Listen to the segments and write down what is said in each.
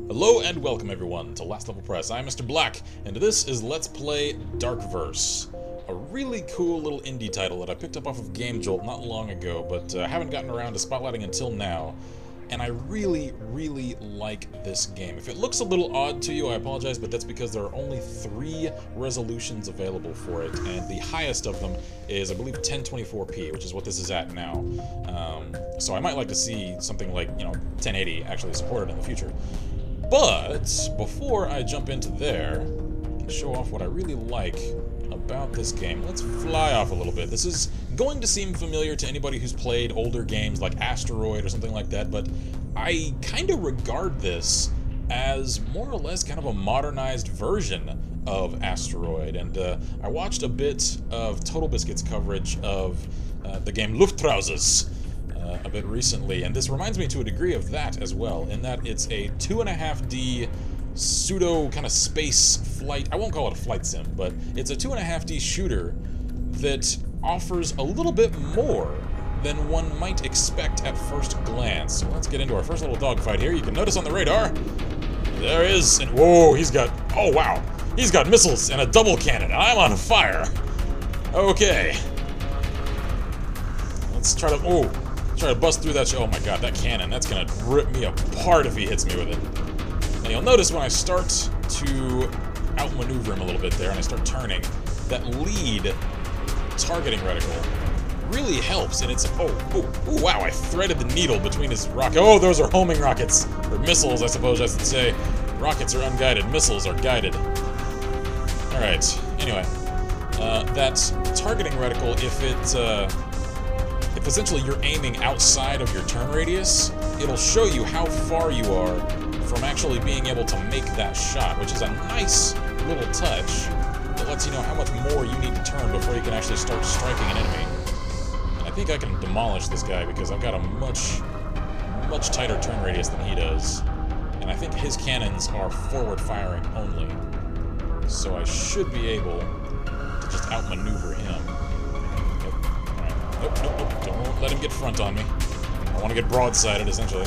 Hello and welcome everyone to Last Level Press. I'm Mr. Black, and this is Let's Play Darkverse. A really cool little indie title that I picked up off of Game Jolt not long ago, but haven't gotten around to spotlighting until now. And I really like this game. If it looks a little odd to you, I apologize, but that's because there are only 3 resolutions available for it, and the highest of them is, I believe, 1024p, which is what this is at now. So I might like to see something like, 1080 actually supported in the future. But before I jump into there, I can show off what I really like about this game. Let's fly off a little bit. This is going to seem familiar to anybody who's played older games like Asteroid or something like that, but I kind of regard this as more or less kind of a modernized version of Asteroid. And I watched a bit of Total Biscuit's coverage of the game Luftrausers a bit recently, and this reminds me to a degree of that as well, in that it's a 2.5D pseudo kind of space flight. I won't call it a flight sim, but it's a 2.5D shooter that offers a little bit more than one might expect at first glance. So let's get into our first little dogfight here. You can notice on the radar, there is, and whoa, he's got, oh wow, he's got missiles and a double cannon. I'm on fire. Okay. Let's try to bust through that. Oh my god, that cannon, that's gonna rip me apart if he hits me with it. And you'll notice when I start to outmaneuver him a little bit there and I start turning, that lead targeting reticle really helps, and it's, oh wow, I threaded the needle between his rocket. Oh, those are homing rockets, or missiles, I suppose I should say. Rockets are unguided, missiles are guided. Alright, anyway, that targeting reticle, if essentially you're aiming outside of your turn radius, it'll show you how far you are from actually being able to make that shot, which is a nice little touch that lets you know how much more you need to turn before you can actually start striking an enemy. And I think I can demolish this guy because I've got a much tighter turn radius than he does. And I think his cannons are forward firing only. So I should be able to just outmaneuver him. Nope, don't let him get front on me. I want to get broadsided, essentially.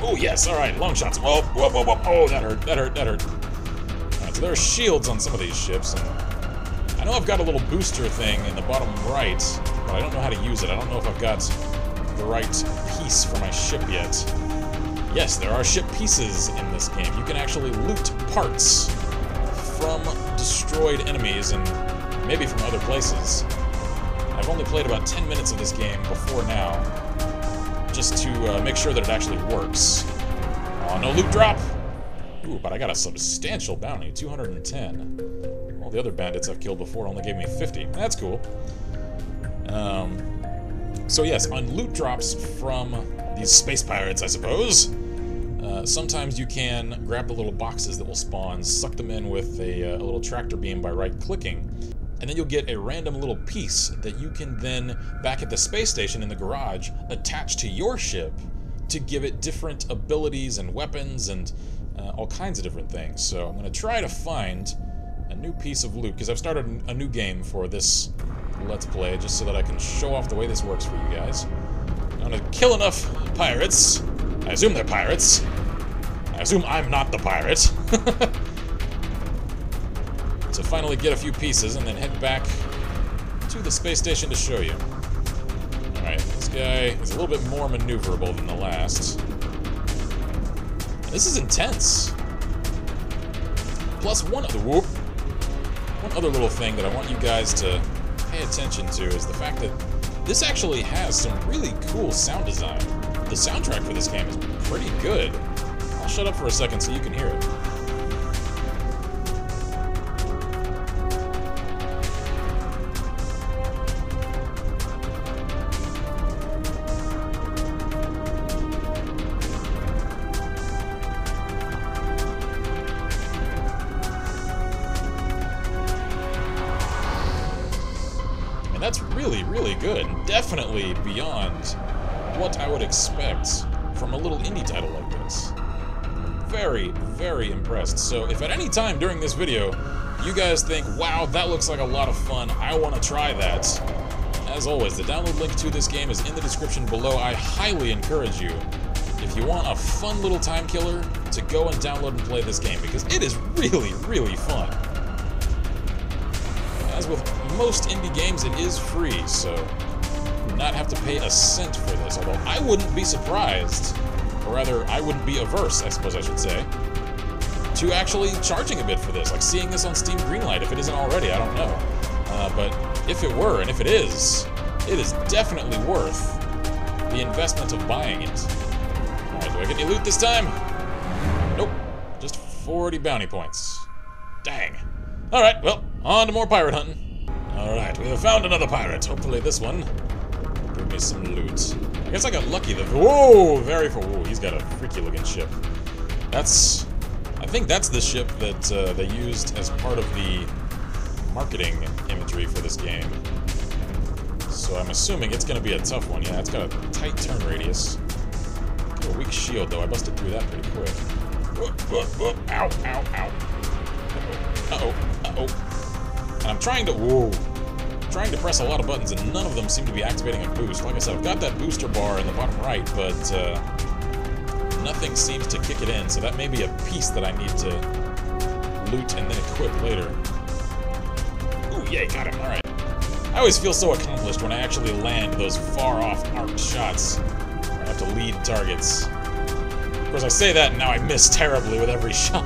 Oh, yes, alright, long shots. Whoa, oh, that hurt. Alright, so there are shields on some of these ships, and I know I've got a little booster thing in the bottom right, but I don't know how to use it. I don't know if I've got the right piece for my ship yet. Yes, there are ship pieces in this game. You can actually loot parts from destroyed enemies, and maybe from other places. I've only played about 10 minutes of this game before now, just to make sure that it actually works. Oh, no loot drop! Ooh, but I got a substantial bounty, 210. All the other bandits I've killed before only gave me 50. That's cool. So yes, on loot drops from these space pirates, I suppose, sometimes you can grab the little boxes that will spawn, suck them in with a little tractor beam by right-clicking, and then you'll get a random little piece that you can then, back at the space station in the garage, attach to your ship to give it different abilities and weapons and all kinds of different things. So I'm going to try to find a new piece of loot, because I've started a new game for this Let's Play, just so that I can show off the way this works for you guys. I'm going to kill enough pirates. I assume they're pirates. I assume I'm not the pirate. To finally get a few pieces and then head back to the space station to show you. Alright, this guy is a little bit more maneuverable than the last. This is intense. Plus one other little thing that I want you guys to pay attention to is the fact that this actually has some really cool sound design. The soundtrack for this game is pretty good. I'll shut up for a second so you can hear it. That's really good, and definitely beyond what I would expect from a little indie title like this. Very impressed. So if at any time during this video you guys think, wow, that looks like a lot of fun, I want to try that, as always, the download link to this game is in the description below. I highly encourage you, if if you want a fun little time killer, to go and download and play this game, because it is really, really fun. As with most indie games, it is free, so you do not have to pay a cent for this, although I wouldn't be surprised, or rather, I wouldn't be averse, I suppose I should say, to actually charging a bit for this, like seeing this on Steam Greenlight. If it isn't already, I don't know. But if it were, and if it is definitely worth the investment of buying it. Alright, do I get any loot this time? Nope. Just 40 bounty points. Dang. Alright, well, on to more pirate hunting. Alright, we have found another pirate. Hopefully this one will give me some loot. I guess I got lucky though. Whoa! Whoa, he's got a freaky looking ship. I think that's the ship that they used as part of the marketing imagery for this game. So I'm assuming it's going to be a tough one. Yeah, it's got a tight turn radius. Got a weak shield, though. I busted through that pretty quick. Ow, ow, ow. Uh-oh, uh-oh. And I'm trying to... Whoa. Trying to press a lot of buttons, and none of them seem to be activating a boost. Like I said, I've got that booster bar in the bottom right, but nothing seems to kick it in, so that may be a piece that I need to loot and then equip later. Ooh, yay, got him. Alright. I always feel so accomplished when I actually land those far-off arced shots. I have to lead targets. Of course, I say that, and now I miss terribly with every shot.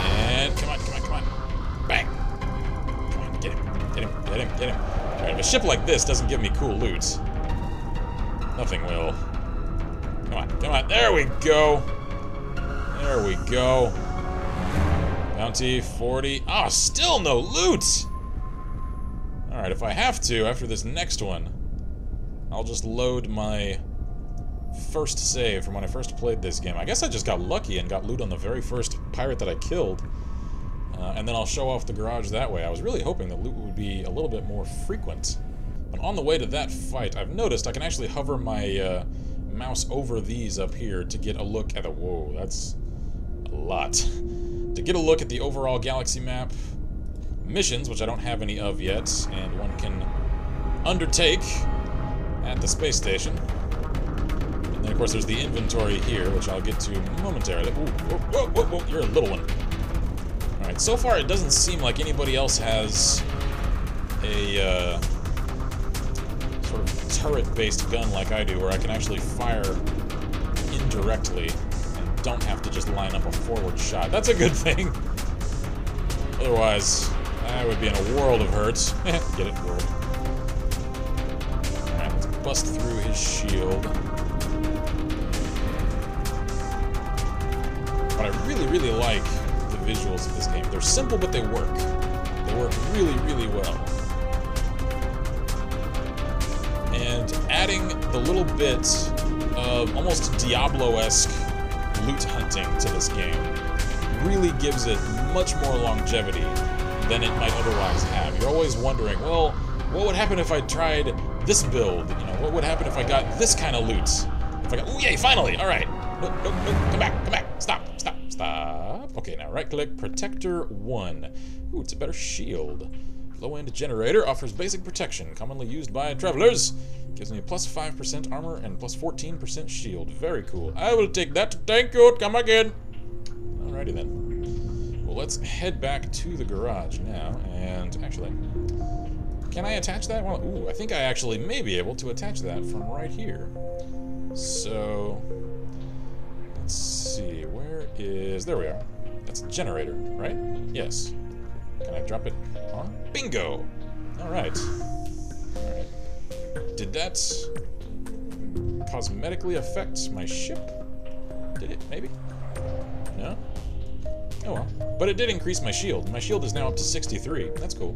And come on, come on, come on. Bang! Come on, get him, get him, get him, get him. Alright, if a ship like this doesn't give me cool loot, nothing will. Come on, come on. There we go. There we go. Bounty 40. Oh, still no loot! Alright, if I have to, after this next one, I'll just load my first save from when I first played this game. I guess I just got lucky and got loot on the very first pirate that I killed. And then I'll show off the garage that way. I was really hoping that loot would be a little bit more frequent. But on the way to that fight, I've noticed I can actually hover my mouse over these up here to get a look at the... Whoa, that's a lot. To get a look at the overall galaxy map, missions, which I don't have any of yet, and one can undertake at the space station. And then, of course, there's the inventory here, which I'll get to momentarily. Ooh, whoa, whoa, whoa, whoa, you're a little one. Alright, so far it doesn't seem like anybody else has a sort of turret-based gun like I do, where I can actually fire indirectly and don't have to just line up a forward shot. That's a good thing. Otherwise, I would be in a world of hurt. Get it, world. Alright, let's bust through his shield. But I really, really like the visuals of this game. They're simple, but they work. They work really, really well. And adding the little bit of almost Diablo-esque loot hunting to this game really gives it much more longevity than it might otherwise have. You're always wondering, well, what would happen if I tried this build? You know, what would happen if I got this kind of loot? If I got, ooh, yay, finally, all right. Nope, nope, nope, come back, stop, stop, stop. Okay, now right-click, Protector 1. Ooh, it's a better shield. Low-end generator offers basic protection, commonly used by travelers. Gives me a plus 5% armor and plus 14% shield. Very cool. I will take that. Thank you. Come again. Alrighty then. Well, let's head back to the garage now. And actually, can I attach that? Well, ooh, I think I actually may be able to attach that from right here. So, let's see. Where is... There we are. That's a generator, right? Yes. Can I drop it on? Bingo! Alright. Alright. Did that cosmetically affect my ship? Did it? Maybe? No? Oh well. But it did increase my shield. My shield is now up to 63. That's cool.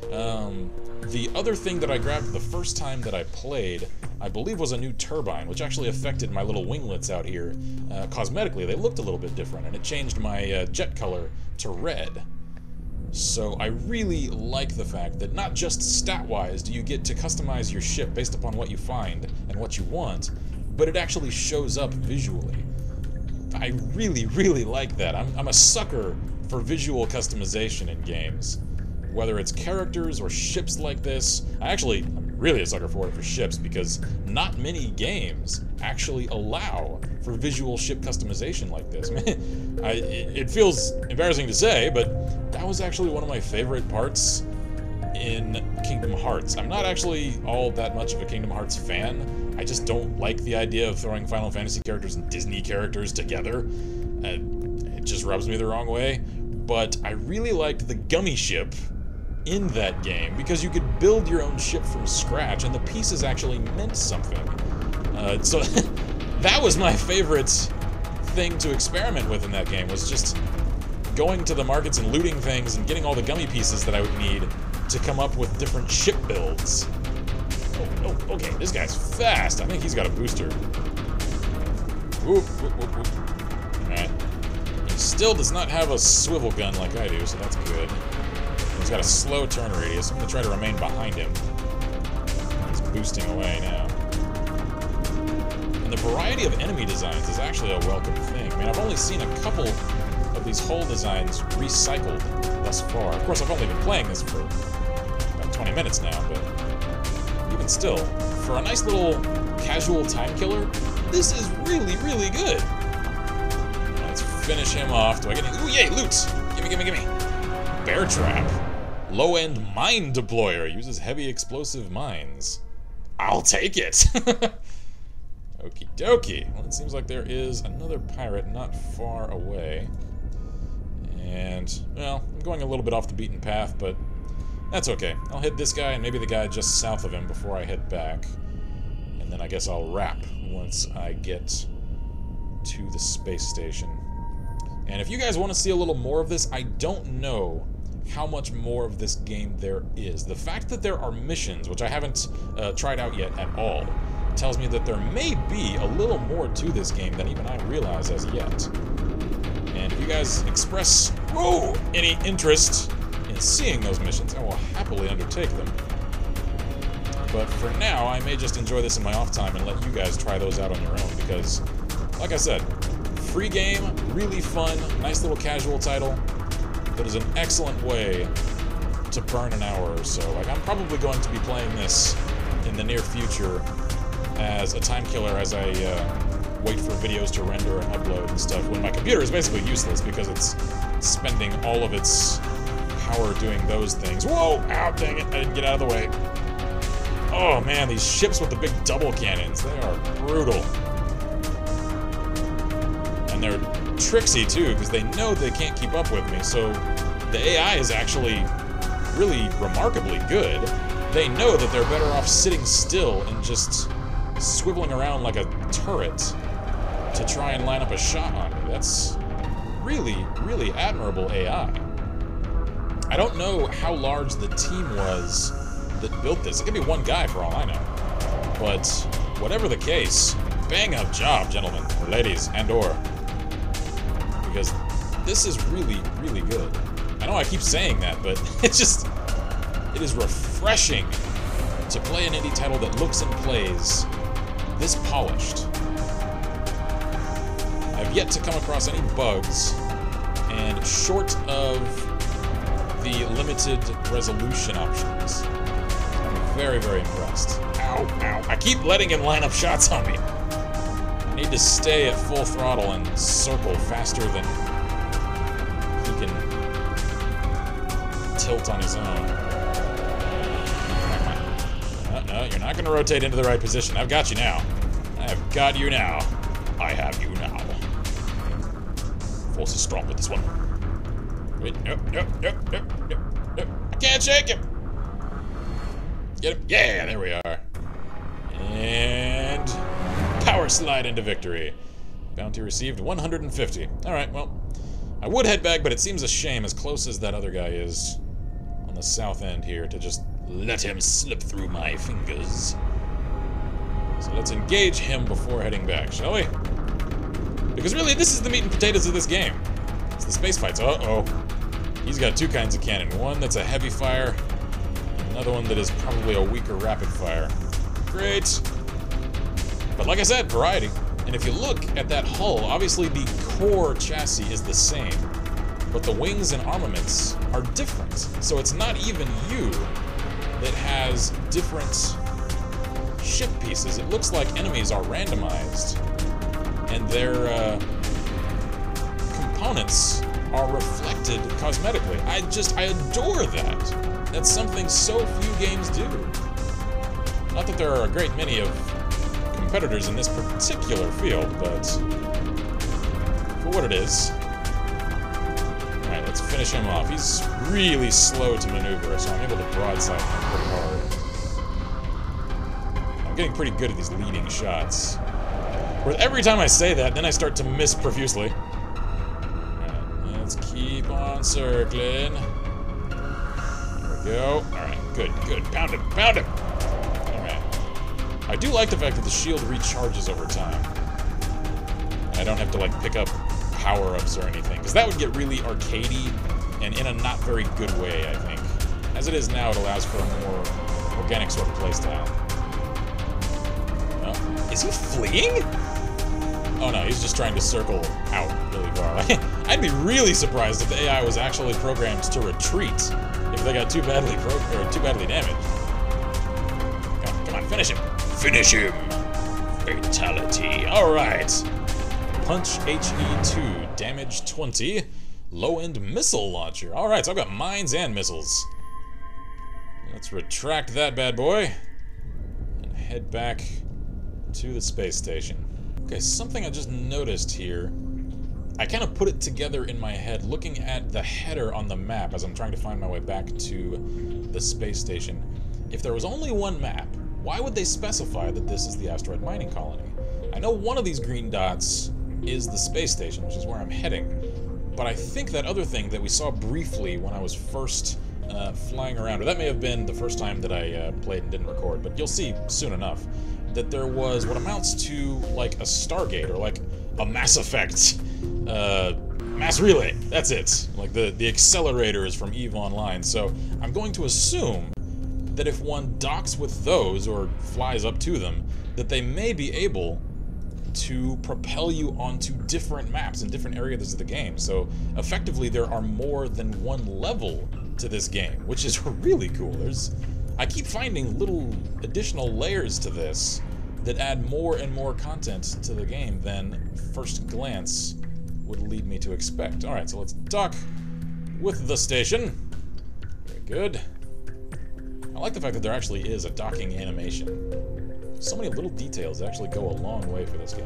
The other thing that I grabbed the first time that I played, I believe, was a new turbine, which actually affected my little winglets out here. Cosmetically, they looked a little bit different, and it changed my jet color to red. So I really like the fact that not just stat-wise do you get to customize your ship based upon what you find and what you want, but it actually shows up visually. I really, really like that. I'm a sucker for visual customization in games. Whether it's characters or ships like this, I'm really a sucker for it for ships, because not many games actually allow for visual ship customization like this. It feels embarrassing to say, but that was actually one of my favorite parts in Kingdom Hearts. I'm not actually all that much of a Kingdom Hearts fan. I just don't like the idea of throwing Final Fantasy characters and Disney characters together. It just rubs me the wrong way. But I really liked the gummy ship in that game, because you could build your own ship from scratch, and the pieces actually meant something. So that was my favorite thing to experiment with in that game, was just going to the markets and looting things and getting all the gummy pieces that I would need to come up with different ship builds. Oh, okay, this guy's fast. I think he's got a booster. Whoop, whoop, whoop, whoop. Alright. He still does not have a swivel gun like I do, so that's good. He's got a slow turn radius. I'm going to try to remain behind him. He's boosting away now. And the variety of enemy designs is actually a welcome thing. I mean, I've only seen a couple of these hull designs recycled thus far. Of course, I've only been playing this for about 20 minutes now, but even still, for a nice little casual time killer, this is really, really good. Let's finish him off. Do I get any? Ooh, yay, loot! Gimme, gimme, gimme. Bear trap. Low-end mine deployer. Uses heavy explosive mines. I'll take it! Okie dokie. Well, it seems like there is another pirate not far away. And, well, I'm going a little bit off the beaten path, but that's okay. I'll hit this guy and maybe the guy just south of him before I head back. And then I guess I'll wrap once I get to the space station. And if you guys want to see a little more of this, I don't know how much more of this game there is. The fact that there are missions, which I haven't tried out yet at all, tells me that there may be a little more to this game than even I realize as yet. And if you guys express, any interest in seeing those missions, I will happily undertake them. But for now, I may just enjoy this in my off time and let you guys try those out on your own, because, like I said, free game, really fun, nice little casual title that is an excellent way to burn an hour or so. Like, I'm probably going to be playing this in the near future as a time killer as I wait for videos to render and upload and stuff, when my computer is basically useless because it's spending all of its power doing those things. Whoa! Ow, dang it, I didn't get out of the way. Oh man, these ships with the big double cannons, they are brutal. And they're tricksy too, because they know they can't keep up with me, so the AI is actually really remarkably good. They know that they're better off sitting still and just swiveling around like a turret to try and line up a shot on me. That's really, really admirable AI. I don't know how large the team was that built this. It could be one guy for all I know. But whatever the case, bang up job, gentlemen, or ladies, and/or. Because this is really, really good. I know I keep saying that, but it is refreshing to play an indie title that looks and plays this polished. I've yet to come across any bugs, and short of the limited resolution options, I'm very, very impressed. Ow, ow. I keep letting him line up shots on me. I need to stay at full throttle and circle faster than he can tilt on his own. No, you're not going to rotate into the right position. I've got you now. I've got you now. I have you now. Force is strong with this one. Wait, nope. I can't shake him. Get him. Yeah, there we are. And power slide into victory. Bounty received 150. Alright, well, I would head back, but it seems a shame, as close as that other guy is on the south end here, to just let him slip through my fingers. So let's engage him before heading back, shall we? Because really, this is the meat and potatoes of this game. It's the space fights. Uh-oh. He's got two kinds of cannon. One that's a heavy fire, another one that is probably a weaker rapid fire. Great. But like I said, variety. And if you look at that hull, obviously the core chassis is the same, but the wings and armaments are different. So it's not even you that has different ship pieces, it looks like enemies are randomized. And their components are reflected cosmetically. I adore that. That's something so few games do. Not that there are a great many of competitors in this particular field, but for what it is. Alright, let's finish him off. He's really slow to maneuver, so I'm able to broadside him pretty hard. I'm getting pretty good at these leading shots. Where every time I say that, then I start to miss profusely. Alright, let's keep on circling. There we go. Alright, good. Pound him! Alright. I do like the fact that the shield recharges over time. And I don't have to, like, pick up power-ups or anything, because that would get really arcadey and in a not very good way, I think. As it is now, it allows for a more organic sort of playstyle. Oh, is he fleeing? Oh no, he's just trying to circle out really far. I'd be really surprised if the AI was actually programmed to retreat if they got too badly damaged. Come on, finish him! Finish him! Fatality. All right. Punch HE2, damage 20, low-end missile launcher. All right, so I've got mines and missiles. Let's retract that bad boy and head back to the space station. Okay, something I just noticed here. I kind of put it together in my head looking at the header on the map as I'm trying to find my way back to the space station. If there was only one map, why would they specify that this is the asteroid mining colony? I know one of these green dots is the space station, which is where I'm heading, but I think that other thing that we saw briefly when I was first flying around, or that may have been the first time that I played and didn't record, but you'll see soon enough, that there was what amounts to like a Stargate, or like a Mass Effect mass relay. That's it. Like the accelerators from EVE Online. So I'm going to assume that if one docks with those, or flies up to them, that they may be able to propel you onto different maps in different areas of the game. So effectively there are more than one level to this game, which is really cool. I keep finding little additional layers to this that add more and more content to the game than first glance would lead me to expect. Alright, so let's dock with the station. Very good. I like the fact that there actually is a docking animation. So many little details that actually go a long way for this game.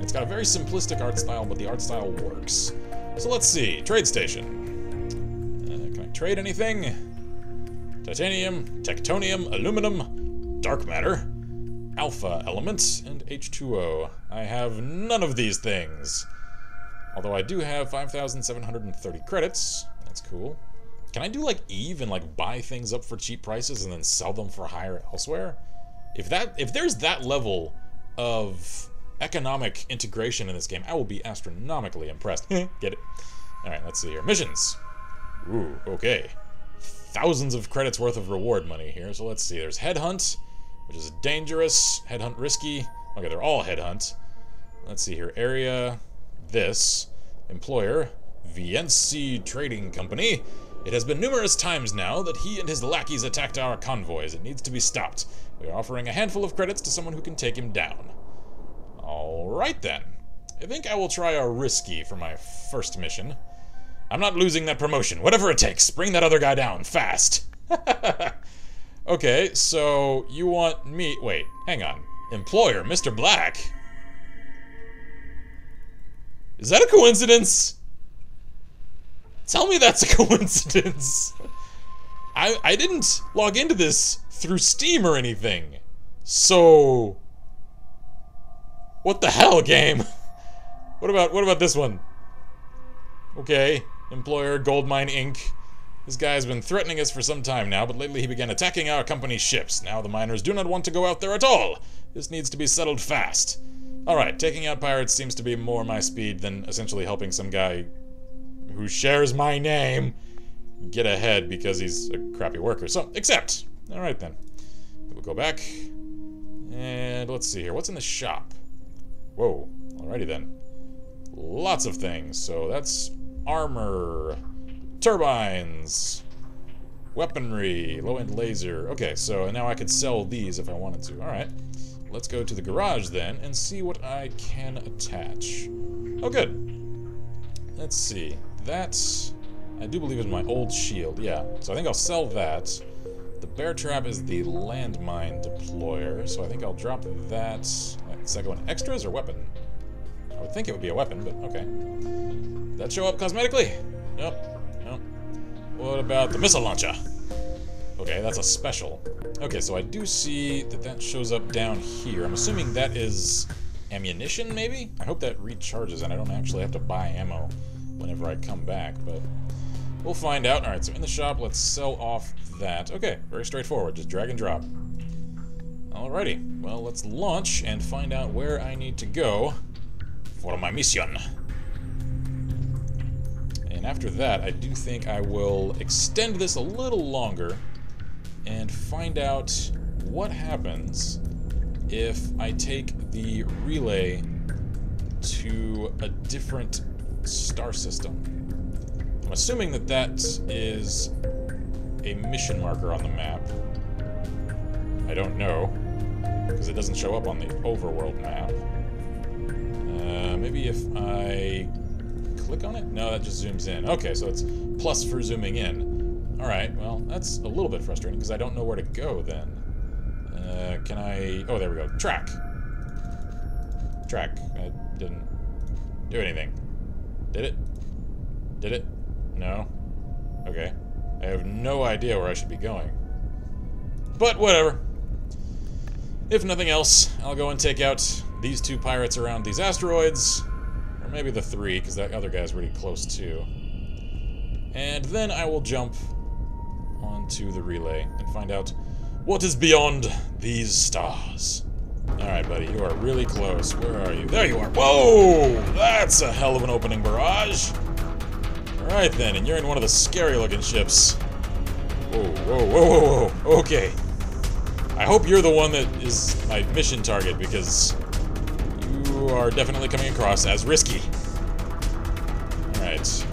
It's got a very simplistic art style, but the art style works. So let's see. Trade station. Can I trade anything? Titanium, tectonium, aluminum, dark matter, alpha element, and H2O. I have none of these things. Although I do have 5,730 credits. That's cool. Can I do like EVE and like buy things up for cheap prices and then sell them for higher elsewhere? If there's that level of economic integration in this game, I will be astronomically impressed. Get it? Alright, let's see here. Missions. Ooh, okay. Thousands of credits worth of reward money here. So let's see. There's Headhunt, which is dangerous. Headhunt risky. Okay, they're all Headhunt. Let's see here. Area. This. Employer. VNC Trading Company. It has been numerous times now that he and his lackeys attacked our convoys. It needs to be stopped. We are offering a handful of credits to someone who can take him down. Alright then. I think I will try a risky for my first mission. I'm not losing that promotion. Whatever it takes. Bring that other guy down. Fast. Okay, so you want me... Wait, hang on. Employer, Mr. Black. Is that a coincidence? Tell me that's a coincidence. I didn't log into this through Steam or anything. So... What the hell, game? What about this one? Okay, employer, Goldmine Inc. This guy has been threatening us for some time now, but lately he began attacking our company's ships. Now the miners do not want to go out there at all. This needs to be settled fast. Alright, taking out pirates seems to be more my speed than essentially helping some guy who shares my name get ahead because he's a crappy worker. So, accept. Alright then. We'll go back. And let's see here. What's in the shop? Whoa. Alrighty then. Lots of things. So that's armor, turbines, Weaponry, low-end laser. Okay, so now I could sell these if I wanted to. Alright. Let's go to the garage then and see what I can attach. Oh, good. Let's see. That, I do believe, is my old shield. Yeah, so I think I'll sell that. The bear trap is the landmine deployer, so I think I'll drop that. Does that go in extras or weapon? I would think it would be a weapon, but okay. Did that show up cosmetically? Nope. Nope. What about the missile launcher? Okay, that's a special. Okay, so I do see that that shows up down here. I'm assuming that is ammunition, maybe? I hope that recharges and I don't actually have to buy ammo whenever I come back, but we'll find out. Alright, so in the shop, let's sell off that. Okay, very straightforward, just drag and drop. Alrighty, well, let's launch and find out where I need to go for my mission. And after that, I do think I will extend this a little longer and find out what happens if I take the relay to a different star system. I'm assuming that that is a mission marker on the map. I don't know, because it doesn't show up on the overworld map. Maybe if I click on it? No, that just zooms in. Okay, so it's plus for zooming in. Alright, well, that's a little bit frustrating, because I don't know where to go then. Can I... Oh, there we go. Track! Track. I didn't do anything. Did it? Did it? No? Okay. I have no idea where I should be going. But whatever. If nothing else, I'll go and take out these two pirates around these asteroids. Or maybe the three, because that other guy's really close too. And then I will jump onto the relay and find out what is beyond these stars. Alright, buddy, you are really close. Where are you? There you are. Whoa! That's a hell of an opening barrage. Alright then, and you're in one of the scary-looking ships. Whoa, whoa, whoa, whoa, whoa. Okay. I hope you're the one that is my mission target, because you are definitely coming across as risky. Alright.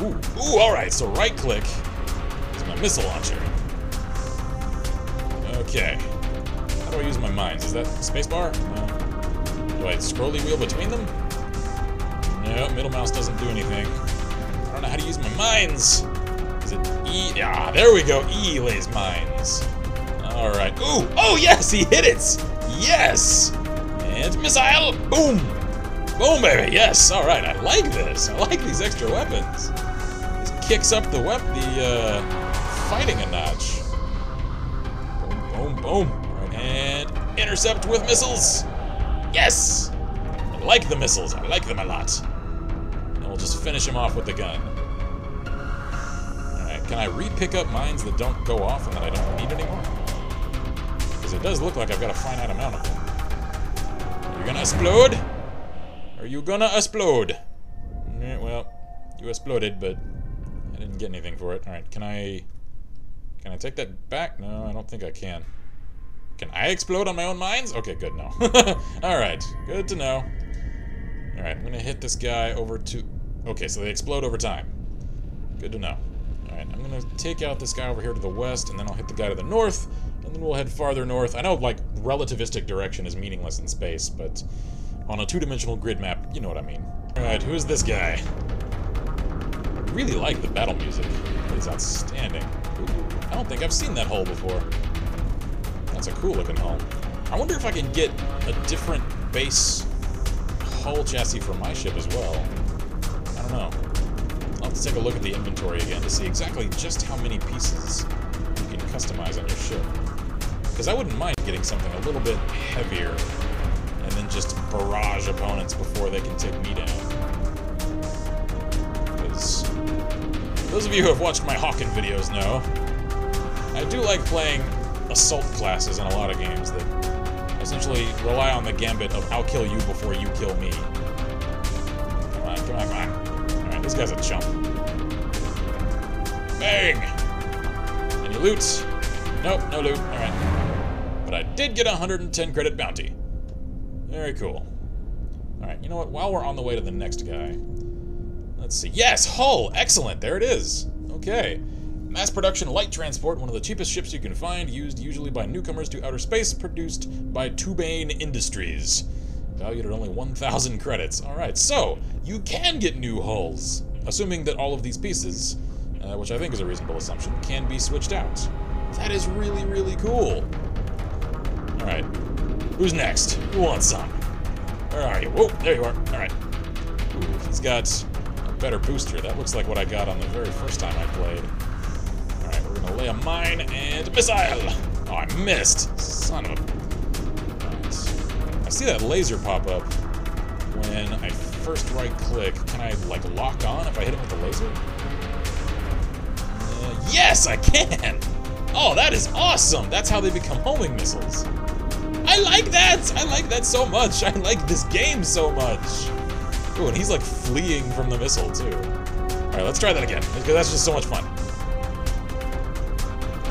Ooh, ooh, alright, so right-click is my missile launcher. Okay. How do I use my mines? Is that spacebar? No. Do I scrolly wheel between them? No, middle mouse doesn't do anything. I don't know how to use my mines. Is it E? Yeah, there we go. E lays mines. Alright. Ooh! Oh, yes! He hit it! Yes! And missile! Boom! Boom, baby! Yes! Alright, I like this. I like these extra weapons. This kicks up the fighting a notch. Boom, boom, boom. Alright, and intercept with missiles! Yes! I like the missiles. I like them a lot. And we'll just finish him off with the gun. Alright, can I re-pick up mines that don't go off and that I don't need anymore? Because it does look like I've got a finite amount of them. You gonna explode? Are you gonna explode? Well, you exploded, but I didn't get anything for it. Alright, can I take that back? No, I don't think I can. Can I explode on my own mines? Okay, good, no. Alright, good to know. Alright, I'm gonna hit this guy over to... Okay, so they explode over time. Good to know. Alright, I'm gonna take out this guy over here to the west, and then I'll hit the guy to the north, and then we'll head farther north. I know, like, relativistic direction is meaningless in space, but on a two-dimensional grid map, you know what I mean. Alright, who's this guy? I really like the battle music. It's outstanding. Ooh, I don't think I've seen that hull before. That's a cool-looking hull. I wonder if I can get a different base hull chassis for my ship as well. I don't know. I'll have to take a look at the inventory again to see exactly just how many pieces you can customize on your ship. Because I wouldn't mind getting something a little bit heavier and then just barrage opponents before they can take me down. Because those of you who have watched my Hawken videos know, I do like playing assault classes in a lot of games that essentially rely on the gambit of I'll kill you before you kill me. Come on, come on, come on. Alright, this guy's a chump. Bang! Any loot? Nope, no loot. Alright. But I did get a 110 credit bounty. Very cool. Alright, you know what? While we're on the way to the next guy, let's see. Yes! Hull! Excellent! There it is! Okay. Mass production light transport, one of the cheapest ships you can find, used usually by newcomers to outer space, produced by Tubane Industries. Valued at only 1,000 credits. Alright, so, you can get new hulls, assuming that all of these pieces, which I think is a reasonable assumption, can be switched out. That is really, really cool. Alright, who's next? Who wants some? Where are you? Whoa, there you are. Alright. Ooh, he's got a better booster. That looks like what I got on the very first time I played. Alright, we're gonna lay a mine and missile! Oh, I missed! Son of a... Alright. I see that laser pop up when I first right-click. Can I, like, lock on if I hit him with the laser? Yes, I can! Oh, that is awesome! That's how they become homing missiles. I like that! I like that so much! I like this game so much! Ooh, and he's like fleeing from the missile, too. Alright, let's try that again, because that's just so much fun.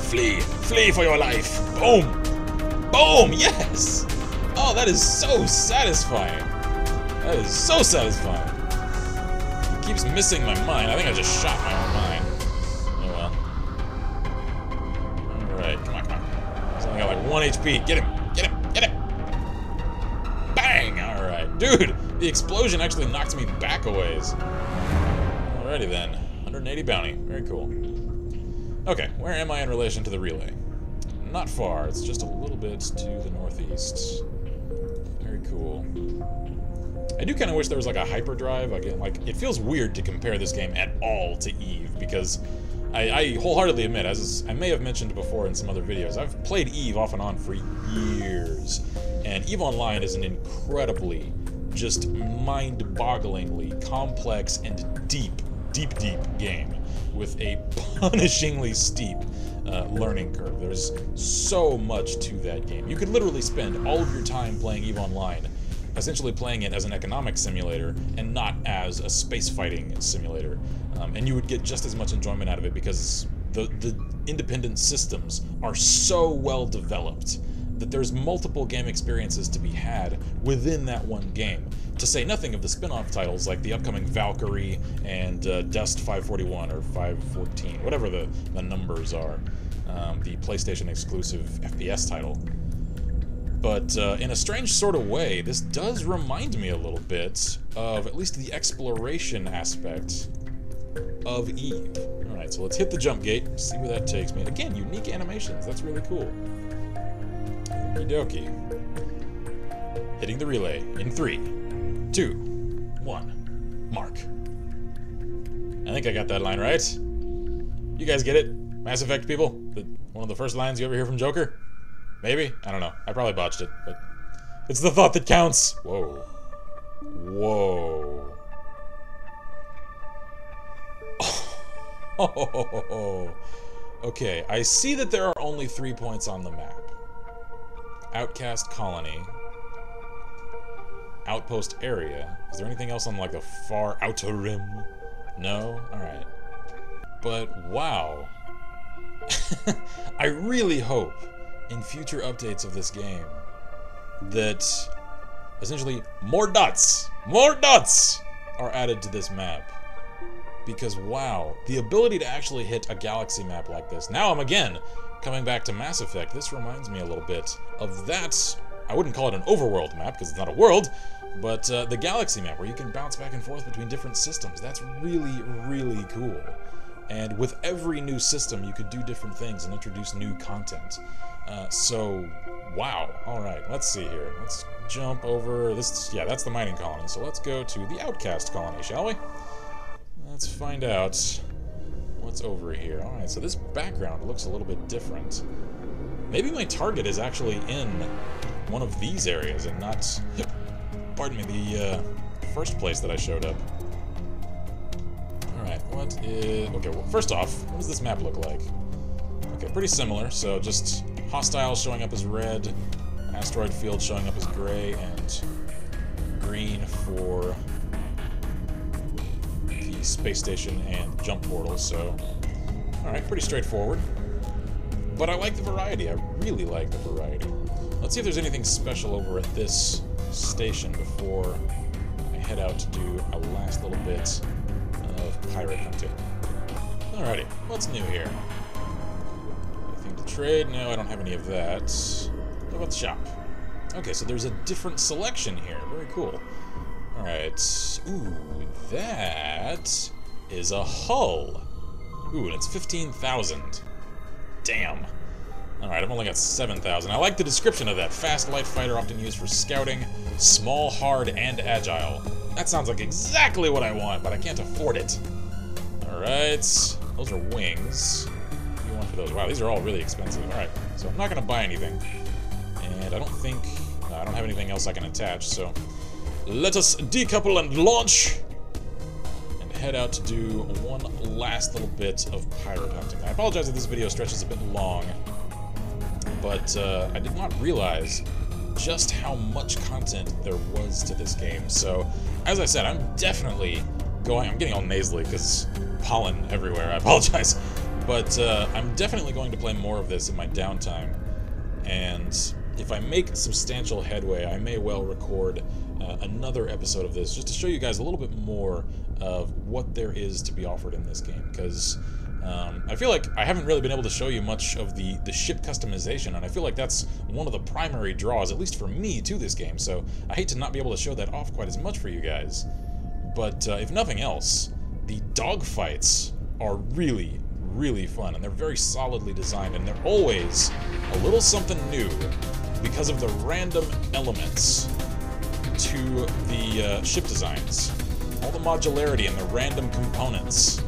Flee! Flee for your life! Boom! Boom! Yes! Oh, that is so satisfying. That is so satisfying. He keeps missing my mine. I think I just shot my own mine. Oh well. Alright, come on, come on. He's only got like 1 HP. Get him! Get him! Get him! Bang! Alright. Dude! The explosion actually knocked me back a ways. Alrighty then. 180 bounty. Very cool. Okay, where am I in relation to the relay? Not far. It's just a little bit to the northeast. Very cool. I do kind of wish there was like a hyperdrive. Again, like, it feels weird to compare this game at all to Eve, because I wholeheartily admit, as I may have mentioned before in some other videos, I've played Eve off and on for years, and Eve Online is an incredibly, just mind-bogglingly complex and deep game with a punishingly steep learning curve. There's so much to that game. You could literally spend all of your time playing Eve Online essentially playing it as an economic simulator and not as a space fighting simulator. And you would get just as much enjoyment out of it because the independent systems are so well developed that there's multiple game experiences to be had within that one game. To say nothing of the spin-off titles like the upcoming Valkyrie and Dust 541 or 514, whatever the numbers are, the PlayStation exclusive FPS title. But in a strange sort of way, this does remind me a little bit of at least the exploration aspect of Eve. Alright, so let's hit the jump gate, see where that takes me. Again, unique animations, that's really cool. Okie dokie. Hitting the relay in 3, 2, 1, mark. I think I got that line right. You guys get it? Mass Effect people? One of the first lines you ever hear from Joker? Maybe? I don't know. I probably botched it, but it's the thought that counts. Whoa. Whoa. Oh. Okay, I see that there are only 3 points on the map. Outcast Colony. Outpost Area. Is there anything else on, like, the far outer rim? No? Alright. But, wow. I really hope in future updates of this game that essentially more dots are added to this map. Because wow, the ability to actually hit a galaxy map like this. Now I'm again coming back to Mass Effect. This reminds me a little bit of that. I wouldn't call it an overworld map because it's not a world, but the galaxy map where you can bounce back and forth between different systems. That's really, really cool. And with every new system, you could do different things and introduce new content. So, wow. Alright, let's see here. Let's jump over this. Yeah, that's the mining colony. So let's go to the Outcast colony, shall we? Let's find out what's over here. Alright, so this background looks a little bit different. Maybe my target is actually in one of these areas and not, pardon me, the first place that I showed up. Alright, okay, well, first off, what does this map look like? Okay, pretty similar, so just hostiles showing up as red, asteroid field showing up as gray, and green for the space station and jump portal, so... Alright, pretty straightforward. But I like the variety, I really like the variety. Let's see if there's anything special over at this station before I head out to do a last little bit of pirate hunting. Alrighty, what's new here? Anything to trade? No, I don't have any of that. What about the shop? Okay, so there's a different selection here. Very cool. Alright. Ooh, that is a hull. Ooh, and it's 15,000. Damn. Alright, I've only got 7,000. I like the description of that. Fast, light fighter often used for scouting. Small, hard, and agile. That sounds like exactly what I want, but I can't afford it. Alright. Those are wings. What do you want for those? Wow, these are all really expensive. Alright, so I'm not going to buy anything. And I don't think... I don't have anything else I can attach, so... Let us decouple and launch! And head out to do one last little bit of pirate hunting. I apologize if this video stretches a bit long, but I did not realize just how much content there was to this game. So, as I said, I'm definitely going... I'm getting all nasally because pollen everywhere, I apologize. But I'm definitely going to play more of this in my downtime. And if I make substantial headway, I may well record another episode of this just to show you guys a little bit more of what there is to be offered in this game. Because I feel like I haven't really been able to show you much of the ship customization, and I feel like that's one of the primary draws, at least for me, to this game. So I hate to not be able to show that off quite as much for you guys. But if nothing else, the dogfights are really, really fun, and they're very solidly designed, and they're always a little something new because of the random elements to the ship designs. All the modularity and the random components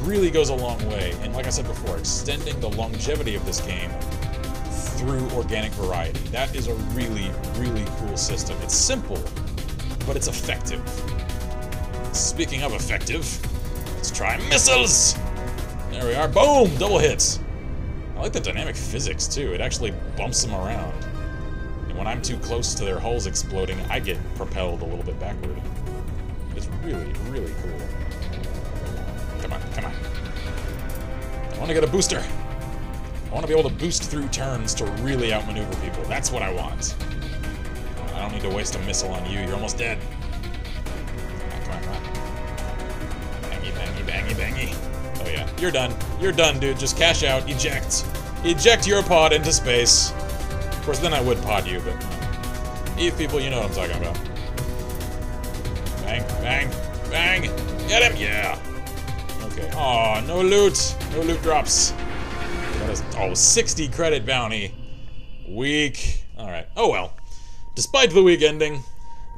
really goes a long way, and like I said before, extending the longevity of this game through organic variety. That is a really, really cool system. It's simple, but it's effective. Speaking of effective, let's try missiles! There we are. Boom! Double hits. I like the dynamic physics, too. It actually bumps them around. And when I'm too close to their hulls exploding, I get propelled a little bit backward. It's really, really cool. Come on, come on. I want to get a booster. I want to be able to boost through turns to really outmaneuver people. That's what I want. I don't need to waste a missile on you. You're almost dead. Come on, come on. Bangy, bangy, bangy, bangy. Oh yeah, you're done. You're done, dude. Just cash out, eject. Eject your pod into space. Of course, then I would pod you, but... Eve people, you know what I'm talking about. Bang, bang, bang! Get him! Yeah! Okay. Aw, no loot! No loot drops. That is... Oh, 60 credit bounty. Weak. Alright. Oh well. Despite the weak ending,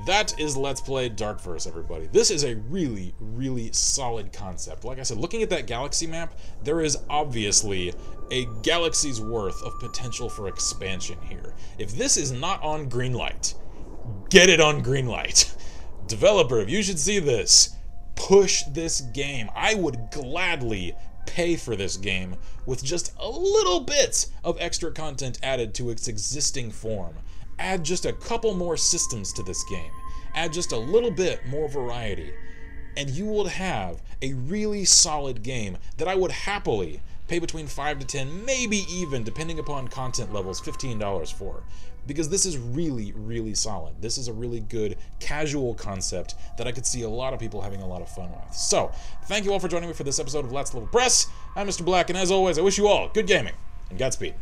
that is Let's Play Darkverse, everybody. This is a really, really solid concept. Like I said, looking at that galaxy map, there is obviously a galaxy's worth of potential for expansion here. If this is not on greenlight, get it on greenlight. Developer, if you should see this, push this game. I would gladly pay for this game with just a little bit of extra content added to its existing form. Add just a couple more systems to this game. Add just a little bit more variety. And you will have a really solid game that I would happily pay between $5 to $10, maybe even, depending upon content levels, $15 for. Because this is really, really solid. This is a really good, casual concept that I could see a lot of people having a lot of fun with. So, thank you all for joining me for this episode of Let's Level Press. I'm Mr. Black, and as always, I wish you all good gaming and Godspeed.